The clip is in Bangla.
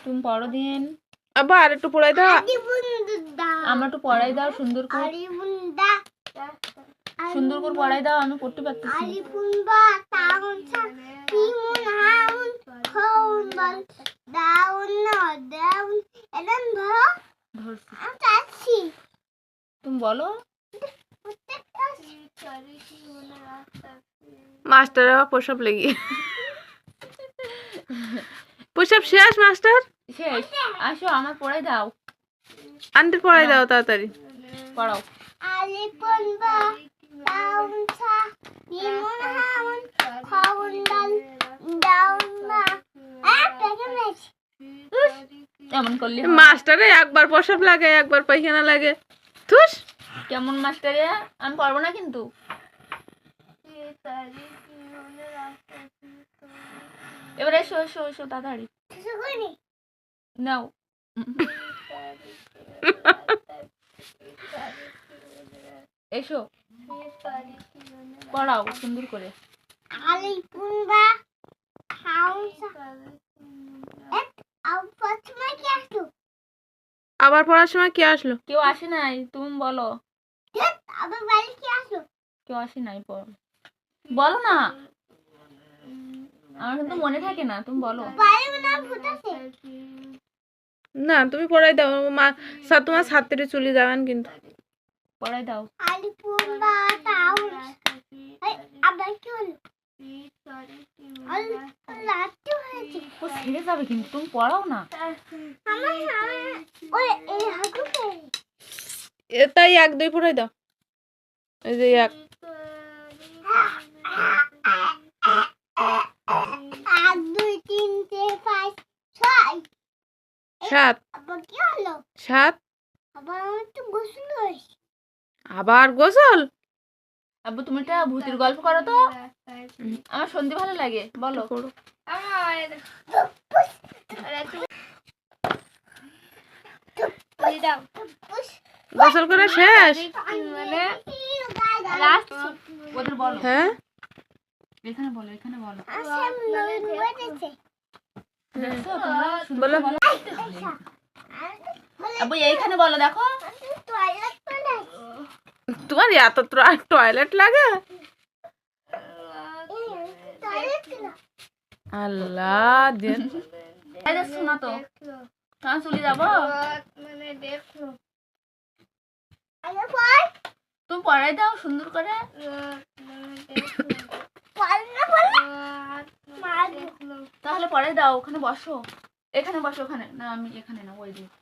তুমি পড়ো দিন। আব্বা আর একটু পড়াই দাও। আমার একটু পড়াই দাও সুন্দর করে। সুন্দর করে পড়াই দাও, আমি পড়তে পারতেছি। তুমি বলো। মাস্টার আবার প্রসাব লেগে প্রসাব শেষ মাস্টার শেষ। আসো আমার পড়াই দাও। আন্টির পড়াই দাও তাড়াতাড়ি। পড়াও। এমন করলে মাস্টারে একবার প্রসাব লাগে একবার পায়খানা লাগে। থুস কেমন মাস্টারে, আমি পারবো না কিন্তু। এবারে এসো এসো এসো তাড়াতাড়ি নাও। এসো পড়াও সুন্দর করে। আবার পড়ার সময় কে আসলো? কেউ আসে নাই, তুমি বলো। কেউ আসে নাই, বলো না, আমার কিন্তু মনে থাকে না, তুমি বলো। না তুমি পড়াই দাও, মা তোমার ছাত্রী চলে যাবেন কিন্তু। পড়াই দাও। ছেড়ে যাবে কিন্তু, তুমি পড়াও না। তাই 1 2 পড়াই দাও। এই যে 1 7 7 আবার গোসল। আব্বু তুমি একটা ভূতের গল্প করো তো, আমার শুনতে ভালো লাগে, বলো। গোসল করে শেষ? ওদের বলো। হ্যাঁ এখানে বলো, এখানে বলো। বলো আব্বু এইখানে বলো, দেখো। তোমার এত টয়লেট লাগে? আল্লাহ দেন শোনা তো, চলে যাবো। তুমি পড়াই দাও সুন্দর করে। তাহলে পড়াই দাও, ওখানে বসো, এখানে বসো, ওখানে না, আমি এখানে না, ওই দিকে।